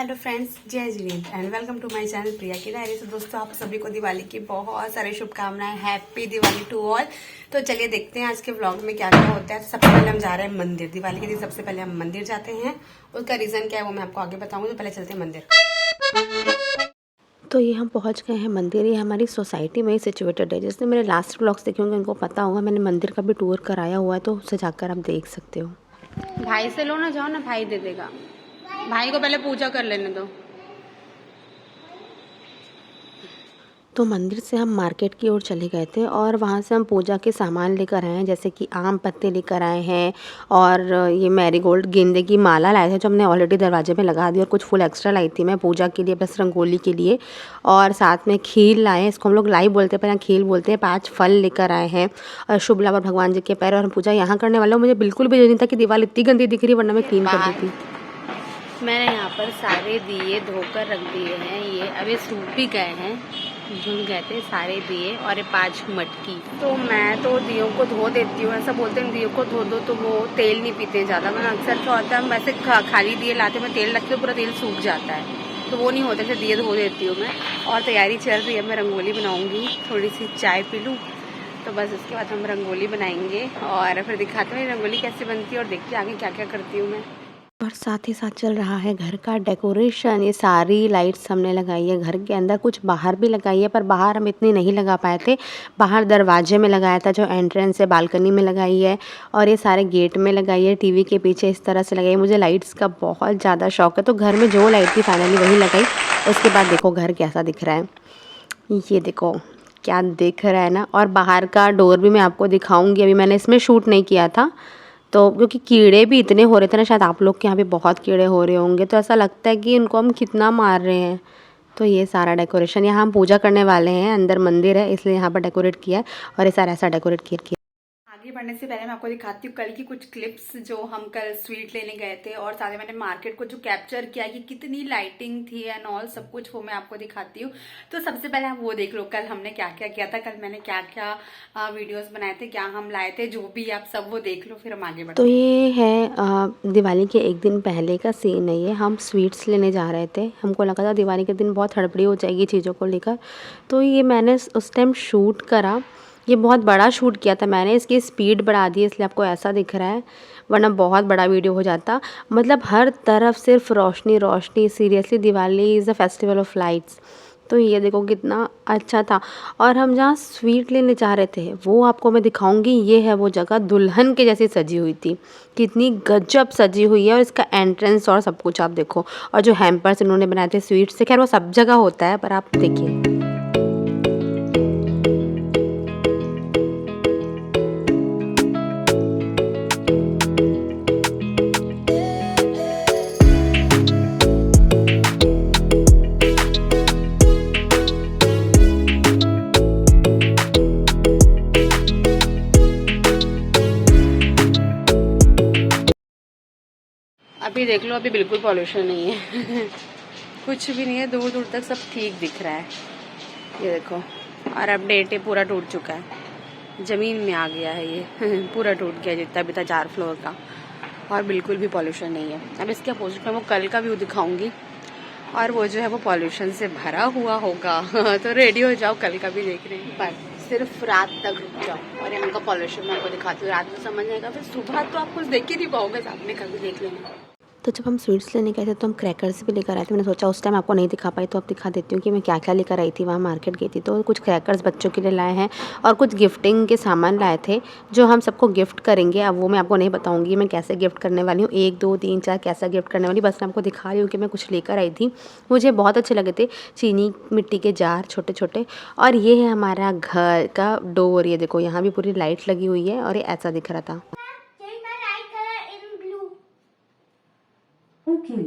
Hello friends, जय Jinendra and welcome to my channel Priya की diary. तो दोस्तों, आप सभी को दिवाली की बहुत सारी शुभकामनाएं। Happy Diwali to all. तो चलिए देखते हैं आज के व्लॉग में क्या क्या होता है। सबसे पहले हम जा रहे हैं मंदिर। दिवाली के दिन सबसे पहले हम मंदिर जाते हैं। उसका रीजन क्या है वो मैं आपको आगे बताऊंगी। तो पहले चलते हैं मंदिर। तो ये हम पहुंच गए हैं मंदिर। ये हमारी सोसाइटी में ही सिचुएटेड है। जिसने मेरे लास्ट व्लॉग्स देखे होंगे उनको पता होगा, मैंने मंदिर का भी टूर कराया हुआ है, तो उससे जाकर आप देख सकते हो। भाई से लो ना, जाओ ना, भाई दे देगा। भाई को पहले पूजा कर लेने दो। तो मंदिर से हम मार्केट की ओर चले गए थे और वहाँ से हम पूजा के सामान लेकर आए हैं, जैसे कि आम पत्ते लेकर आए हैं और ये मैरीगोल्ड गेंदे की माला लाए थे जो हमने ऑलरेडी दरवाजे में लगा दी, और कुछ फूल एक्स्ट्रा लाई थी मैं पूजा के लिए, बस रंगोली के लिए। और साथ में खील लाए हैं, इसको हम लोग लाई बोलते हैं पर यहाँ खील बोलते हैं। 5 फल लेकर आए हैं और शुभ लाभ और भगवान जी के पैर। और हम पूजा यहाँ करने वाले हो। मुझे बिल्कुल भी नहीं था कि दीवार इतनी गंदी दिख रही है, वरना मैं क्लीन कर देती। मैंने यहाँ पर सारे दिए धोकर रख दिए हैं। ये अभी सूख भी गए हैं, धुल गए थे सारे दिए। और ये 5 मटकी। तो मैं तो दियों को धो देती हूँ। ऐसा बोलते हैं दियों को धो दो तो वो तेल नहीं पीते ज़्यादा। मैं अक्सर क्या होता है, हम ऐसे खाली दिए लाते, मैं तेल रखती हूँ, पूरा तेल सूख जाता है, तो वो नहीं होता। दिए धो देती हूँ मैं। और तैयारी चल रही है, मैं रंगोली बनाऊँगी। थोड़ी सी चाय पी लूँ तो बस उसके बाद हम रंगोली बनाएंगे और फिर दिखाते हैं रंगोली कैसे बनती है और देखते हैं आगे क्या क्या करती हूँ मैं। और साथ ही साथ चल रहा है घर का डेकोरेशन। ये सारी लाइट्स हमने लगाई है घर के अंदर, कुछ बाहर भी लगाई है, पर बाहर हम इतनी नहीं लगा पाए थे। बाहर दरवाजे में लगाया था, जो एंट्रेंस है, बालकनी में लगाई है, और ये सारे गेट में लगाई है, टीवी के पीछे इस तरह से लगाई है। मुझे लाइट्स का बहुत ज़्यादा शौक है, तो घर में जो लाइट थी फाइनली वही लगाई। उसके बाद देखो घर कैसा दिख रहा है, ये देखो क्या दिख रहा है ना। और बाहर का डोर भी मैं आपको दिखाऊंगी। अभी मैंने इसमें शूट नहीं किया था तो, क्योंकि कीड़े भी इतने हो रहे थे ना, शायद आप लोग के यहाँ भी बहुत कीड़े हो रहे होंगे, तो ऐसा लगता है कि इनको हम कितना मार रहे हैं। तो ये सारा डेकोरेशन, यहाँ हम पूजा करने वाले हैं, अंदर मंदिर है इसलिए यहाँ पर डेकोरेट किया है, और ये सारा ऐसा डेकोरेट किया। आगे बढ़ने से पहले मैं आपको दिखाती हूँ कल की कुछ क्लिप्स जो हम कल स्वीट लेने गए थे, और साथ ही मैंने मार्केट को जो कैप्चर किया कि कितनी लाइटिंग थी एंड ऑल सब कुछ, वो मैं आपको दिखाती हूँ। तो सबसे पहले आप वो देख लो कल हमने क्या क्या किया था। कल मैंने क्या क्या वीडियोस बनाए थे, क्या हम लाए थे, जो भी आप सब वो देख लो, फिर हम आगे बढ़ते तो हैं। ये है दिवाली के एक दिन पहले का सीन है। ये हम स्वीट्स लेने जा रहे थे, हमको लगा था दिवाली के दिन बहुत हड़बड़ी हो जाएगी चीज़ों को लेकर, तो ये मैंने उस टाइम शूट करा। ये बहुत बड़ा शूट किया था मैंने, इसकी स्पीड बढ़ा दी इसलिए आपको ऐसा दिख रहा है, वरना बहुत बड़ा वीडियो हो जाता। मतलब हर तरफ सिर्फ रोशनी रोशनी। Seriously Diwali is a festival of lights. तो ये देखो कितना अच्छा था। और हम जहाँ स्वीट लेने जा रहे थे वो आपको मैं दिखाऊंगी। ये है वो जगह, दुल्हन के जैसी सजी हुई थी, कितनी गजब सजी हुई है। और इसका एंट्रेंस और सब कुछ आप देखो, और जो हैम्पर्स इन्होंने बनाए थे स्वीट से, खैर वो सब जगह होता है पर आप देखिए। अभी देख लो, अभी बिल्कुल पॉल्यूशन नहीं है कुछ भी नहीं है, दूर दूर तक सब ठीक दिख रहा है। ये देखो, और अपडेट है, पूरा टूट चुका है, जमीन में आ गया है ये पूरा टूट गया जितना भी था 4 फ्लोर का, और बिल्कुल भी पॉल्यूशन नहीं है। अब इसके अपोजिट में वो कल का व्यू दिखाऊंगी, और वो जो है वो पॉल्यूशन से भरा हुआ होगा तो रेडी हो जाओ कल का भी देखने। पर सिर्फ रात तक रुक जाओ और यहाँ का पॉल्यूशन मैं आपको दिखाती हूँ। रात में समझ आएगा, फिर सुबह तो आप कुछ देख ही नहीं पाओगे, साथ में कल भी देख लेना। तो जब हम स्वीट्स लेने गए थे तो हम क्रैकर्स भी लेकर आए थे। मैंने सोचा उस टाइम आपको नहीं दिखा पाई तो अब दिखा देती हूँ कि मैं क्या क्या लेकर आई थी। वहाँ मार्केट गई थी तो कुछ क्रैकर्स बच्चों के लिए लाए हैं, और कुछ गिफ्टिंग के सामान लाए थे जो हम सबको गिफ्ट करेंगे। अब वो मैं आपको नहीं बताऊँगी मैं कैसे गिफ्ट करने वाली हूँ, 1 2 3 4 कैसा गिफ्ट करने वाली, बस मैं आपको दिखा रही हूँ कि मैं कुछ लेकर आई थी। मुझे बहुत अच्छे लगे थे, चीनी मिट्टी के जार छोटे छोटे। और ये है हमारा घर का डोर, ये देखो यहाँ भी पूरी लाइट लगी हुई है, और ये ऐसा दिख रहा था। Okay.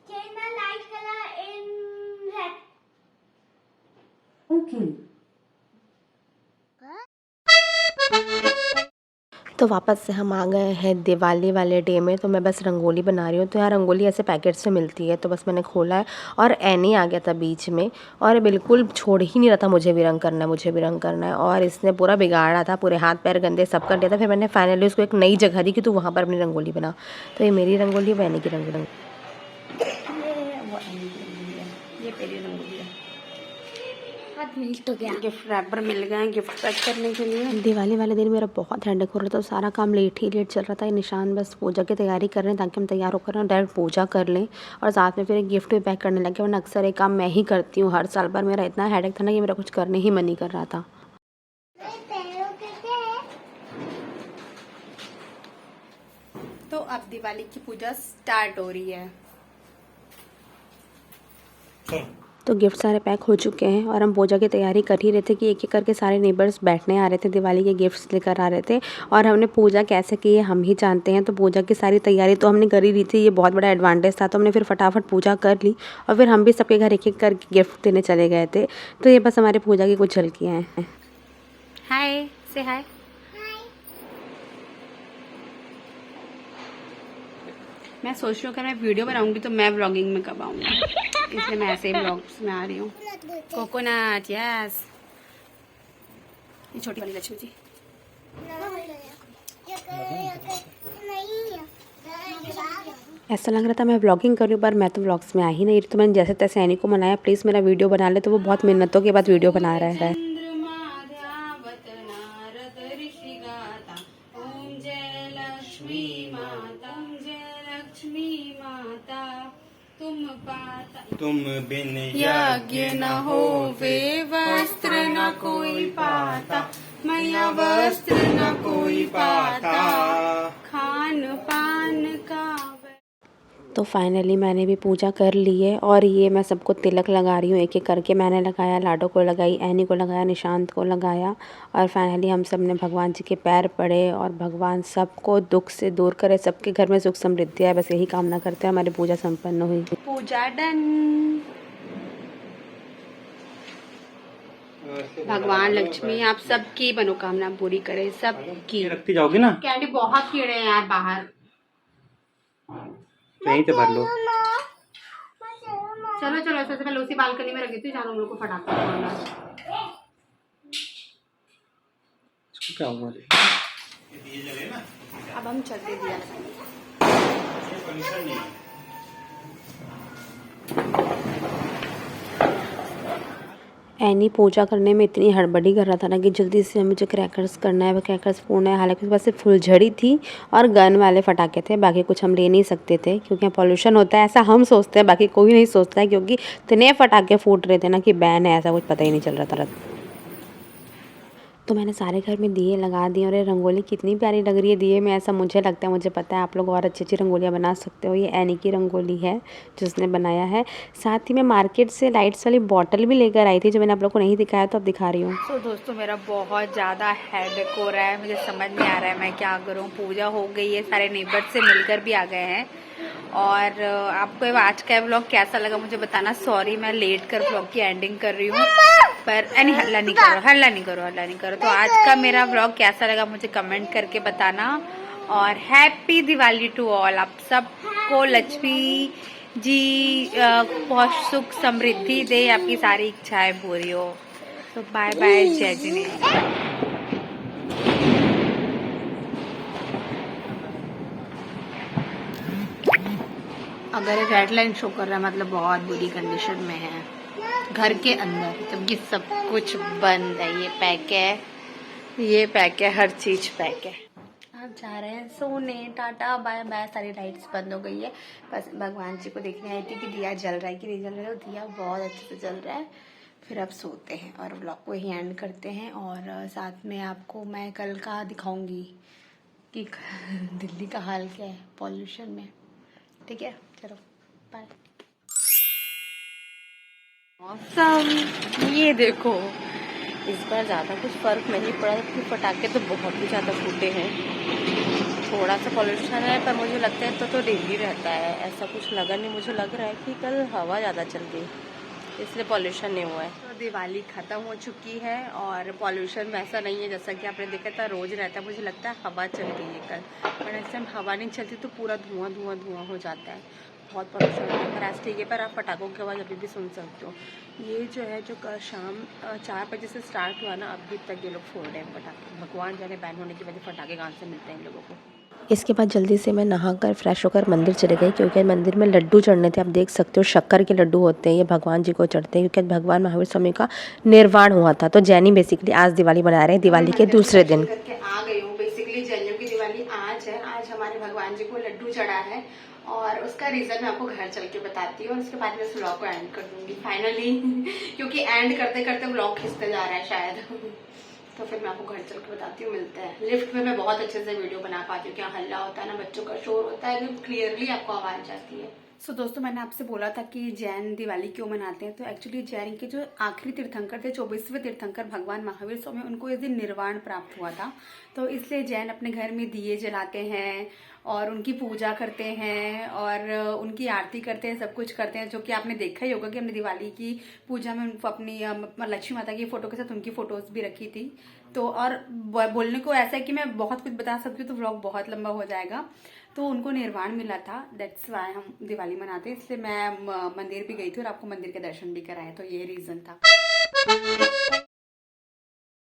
Change the light color in red. Okay. तो वापस से हम आ गए हैं दिवाली वाले डे में। तो मैं बस रंगोली बना रही हूँ। तो यहाँ रंगोली ऐसे पैकेट से मिलती है, तो बस मैंने खोला है और एनी आ गया था बीच में और बिल्कुल छोड़ ही नहीं रहा था, मुझे भी रंग करना है, मुझे भी रंग करना है। और इसने पूरा बिगाड़ा था, पूरे हाथ पैर गंदे सब कर दिया था। फिर मैंने फाइनली उसको एक नई जगह दी कि तू वहाँ पर अपनी रंगोली बना। तो ये मेरी रंगोली, वो एनी की रंगोली। ये मेरी रंगोली है। हाथ मिल तो गया। गिफ्ट रैपर मिल गए हैं गिफ्ट पैक करने के लिए। दिवाली वाले दिन मेरा बहुत हेडेक हो रहा था, तो सारा काम लेट ही लेट चल रहा था। ये निशान बस पूजा की तैयारी कर रहे हैं ताकि हम तैयार होकर डायरेक्ट पूजा कर लें और साथ में फिर एक गिफ्ट भी पैक करने लगे। वरना अक्सर ये काम मैं ही करती हूँ हर साल, पर मेरा इतना हेडेक था ना कि मेरा कुछ करने ही मन नहीं कर रहा था। तो अब दिवाली की पूजा स्टार्ट हो रही है। तो गिफ्ट सारे पैक हो चुके हैं और हम पूजा की तैयारी कर ही रहे थे कि एक एक करके सारे नेबर्स बैठने आ रहे थे, दिवाली के गिफ्ट्स लेकर आ रहे थे। और हमने पूजा कैसे की है हम ही जानते हैं, तो पूजा की सारी तैयारी तो हमने कर ही ली थी। ये बहुत बड़ा एडवांटेज था, तो हमने फिर फटाफट पूजा कर ली और फिर हम भी सबके घर एक एक करके गिफ्ट देने चले गए थे। तो ये बस हमारी पूजा की कुछ झलकियाँ हैं। हाय से हाय। मैं सोच रही हूँ कि मैं वीडियो बनाऊंगी तो मैं व्लॉगिंग में कब आऊँगी, इसलिए मैं ऐसे ही व्लॉग्स में आ रही हूँ। Coconut yes. ये छोटी वाली लक्ष्मी जी। ऐसा लग रहा था मैं व्लॉगिंग कर रही हूँ, पर मैं तो व्लॉग्स में आ ही नहीं रही। तो मैंने जैसे तैसे एनी को मनाया प्लीज़ मेरा वीडियो बना ले, तो वो बहुत मिन्नतों के बाद वीडियो बना रहा है। तुम बिन यज्ञ न होवे वस्त्र न कोई पाता, मैया वस्त्र न कोई पाता, खान पान का। तो फाइनली मैंने भी पूजा कर ली है और ये मैं सबको तिलक लगा रही हूँ एक एक करके। मैंने लगाया, लाडो को लगाई, एनी को लगाया, निशांत को लगाया और फाइनली हम सब ने भगवान जी के पैर पड़े और भगवान सबको दुख से दूर करे, सबके घर में सुख समृद्धि है, बस यही कामना करते हैं। हमारी पूजा संपन्न हुई। पूजा डन। भगवान लक्ष्मी आप सबकी मनोकामना पूरी करे, सबकी। रखती जाओगी ना, कैंडी बहुत कीड़े हैं यार बाहर, कहीं से भर लो। चलो चलो सबसे पहले उसी बालकनी में रख देती हूँ जहाँ हम लोग को फटाका फोड़ना है। इसको क्या हुआ? अब हम चलते दिया। एनी पूजा करने में इतनी हड़बड़ी कर रहा था ना कि जल्दी से मुझे क्रैकर्स करना है, वो क्रैकर्स फोड़ना है। हालांकि उसके पास सिर्फ फुलझड़ी थी और गन वाले फटाके थे, बाकी कुछ हम ले नहीं सकते थे क्योंकि पॉल्यूशन होता है, ऐसा हम सोचते हैं, बाकी कोई नहीं सोचता है क्योंकि इतने फटाके फूट रहे थे ना कि बैन है, ऐसा कुछ पता ही नहीं चल रहा था। तो मैंने सारे घर में दिए लगा दिए और ये रंगोली कितनी प्यारी लग रही है दिए में, ऐसा मुझे लगता है। मुझे पता है आप लोग और अच्छी अच्छी रंगोलियाँ बना सकते हो। ये एनी की रंगोली है जो उसने बनाया है। साथ ही मैं मार्केट से लाइट्स वाली बॉटल भी लेकर आई थी जो मैंने आप लोग को नहीं दिखाया, तो अब दिखा रही हूँ। तो दोस्तों मेरा बहुत ज़्यादा हेडेक हो रहा है, मुझे समझ नहीं आ रहा है मैं क्या करूँ। पूजा हो गई है, सारे नेबर से मिलकर भी आ गए हैं। और आपको आज का व्लॉग कैसा लगा मुझे बताना। सॉरी मैं लेट कर व्लॉग की एंडिंग कर रही हूँ, पर एनी हल्ला नहीं करो, हल्ला नहीं करो, हल्ला नहीं करो। तो आज का मेरा व्लॉग कैसा लगा मुझे कमेंट करके बताना। और हैप्पी दिवाली टू ऑल। आप सबको लक्ष्मी जी बहुत सुख समृद्धि दे, आपकी सारी इच्छाएं पूरी हो। तो बाय बाय, जय जिनेन्द्र। अगर ये रेड लाइन शो कर रहा है मतलब बहुत बुरी कंडीशन में है घर के अंदर, जबकि सब कुछ बंद है। ये पैक है, ये पैक है, हर चीज पैक है। आप जा रहे हैं सोने, टाटा बाय बाय। सारी लाइट्स बंद हो गई है, बस भगवान जी को देखने आई थी कि दिया जल रहा है कि नहीं जल रहा है। दिया बहुत अच्छे से जल रहा है। फिर अब सोते हैं और व्लॉग को ही एंड करते हैं। और साथ में आपको मैं कल का दिखाऊंगी कि दिल्ली का हाल क्या है पॉल्यूशन में। ठीक है, चलो बाय। मौसम ये देखो, इस बार ज़्यादा कुछ फ़र्क नहीं पड़ा क्योंकि पटाखे तो बहुत ही ज़्यादा फूटे हैं। थोड़ा सा पॉल्यूशन है पर मुझे लगता है तो डेली रहता है, ऐसा कुछ लगा नहीं। मुझे लग रहा है कि कल हवा ज़्यादा चल गई इसलिए पॉल्यूशन नहीं हुआ है। तो दिवाली ख़त्म हो चुकी है और पॉल्यूशन वैसा नहीं है जैसा कि आपने देखा था रोज़ रहता है। मुझे लगता है हवा चल रही है कल, पर इस टाइम हवा नहीं चलती तो पूरा धुआं धुआं धुआं हो जाता है, बहुत पॉल्यूशन होता है। पर आज ठीक है, पर आप पटाखों की आवाज़ अभी भी सुन सकते हो। ये जो है जो कल शाम 4 बजे से स्टार्ट हुआ ना, अभी तक ये लोग फोड़ रहे हैं पटाखे। भगवान जाने बैन होने की वजह पटाखे कहाँ से मिलते हैं इन लोगों को। इसके बाद जल्दी से मैं नहाकर फ्रेश होकर मंदिर चले गई, क्योंकि मंदिर में लड्डू चढ़ने थे। आप देख सकते हो शक्कर के लड्डू होते हैं, ये भगवान जी को चढ़ते हैं, क्योंकि भगवान महावीर स्वामी का निर्वाण हुआ था। तो जैनी बेसिकली आज दिवाली मना रहे हैं, दिवाली के दूसरे दिन। करके आ गई हूँ। बेसिकली जैनियों की दिवाली आज है। आज हमारे भगवान जी को लड्डू चढ़ा है और उसका रीज़न मैं आपको घर चल के बताती हूँ और उसके बाद मैं इस व्लॉग को एंड कर दूँगी फाइनली क्योंकि एंड करते करते व्लॉग खिंचते जा रहा है शायद तो फिर मैं आपको घर चल के बताती हूँ। मिलते हैं लिफ्ट में। मैं बहुत अच्छे से वीडियो बना पाती हूँ, क्या हल्ला होता है ना, बच्चों का शोर होता है, एकदम क्लियरली आपको आवाज़ आती है। सो दोस्तों, मैंने आपसे बोला था कि जैन दिवाली क्यों मनाते हैं। तो एक्चुअली जैन के जो आखिरी तीर्थंकर थे, 24वें तीर्थंकर भगवान महावीर स्वामी, उनको इस दिन निर्वाण प्राप्त हुआ था। तो इसलिए जैन अपने घर में दिए जलाते हैं और उनकी पूजा करते हैं और उनकी आरती करते हैं, सब कुछ करते हैं। जो कि आपने देखा ही होगा कि हमने दिवाली की पूजा में उनको अपनी लक्ष्मी माता की फ़ोटो के साथ उनकी फ़ोटोज़ भी रखी थी। तो और बोलने को ऐसा है कि मैं बहुत कुछ बता सकती हूँ तो व्लॉग बहुत लंबा हो जाएगा। तो उनको निर्वाण मिला था, दैट्स वाई हम दिवाली मनाते हैं। इसलिए मैं मंदिर भी गई थी और आपको मंदिर के दर्शन भी कराए, तो ये रीज़न था।